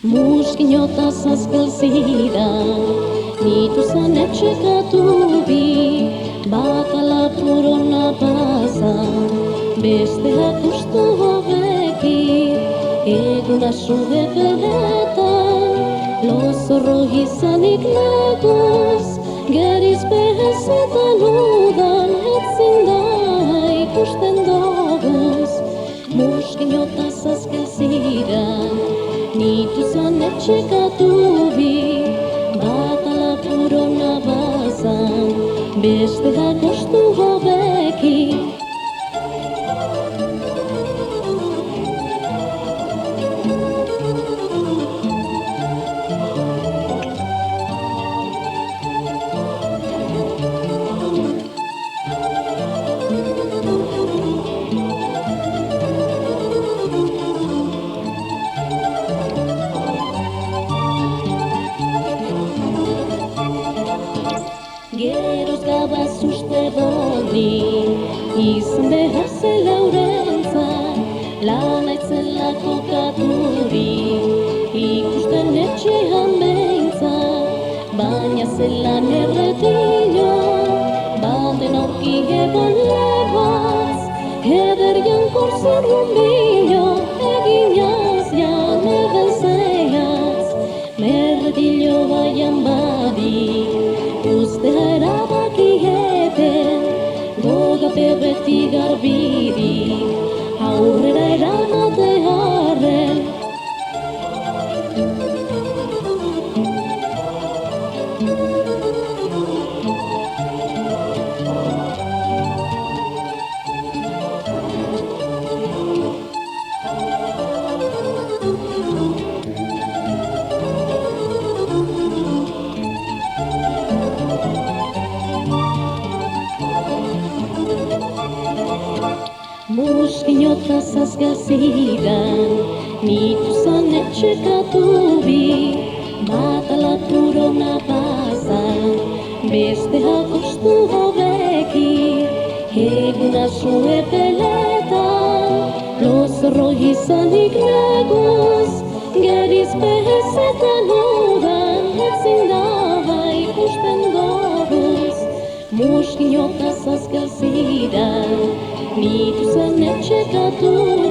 Mushkënjota sa s'këllësira, nitu sa ne që ka tubi, baka la purona pasa, beste ha kushtu veki, e guna shuve veleta, loso rohi sa niklegus, geris pehes e taludan, et sindaj kushtendogus, mushkënjota sa s'këllësira, nitu sa ne që ka tubi, baka la purona pasa, beste ha kushtu veki. Gjeros gava sushte voli, isën behase Laurenza, lanajt se la kokaturi, i kushten e që hamenca, banja se la ne retiljo, bate noki e valevas, heder janë korse rumbiljo, e ginjas janë e vensejas, me retiljo vajan badi, Uste haraba ki hepen, goga pepe ti garbiri, haurera e rana te harren. Mushkënjota sa s'këllësiran, nitu sa ne që ka tubi, baka la purona pasa, beste ha kushtu veki, heguna shu e peleta, los rohi sa niklegus, geris pehes e tanudan, et sindavaj kushtendogus, mushkënjota sa s'këllësiran, nitu sa ne që ka tubi,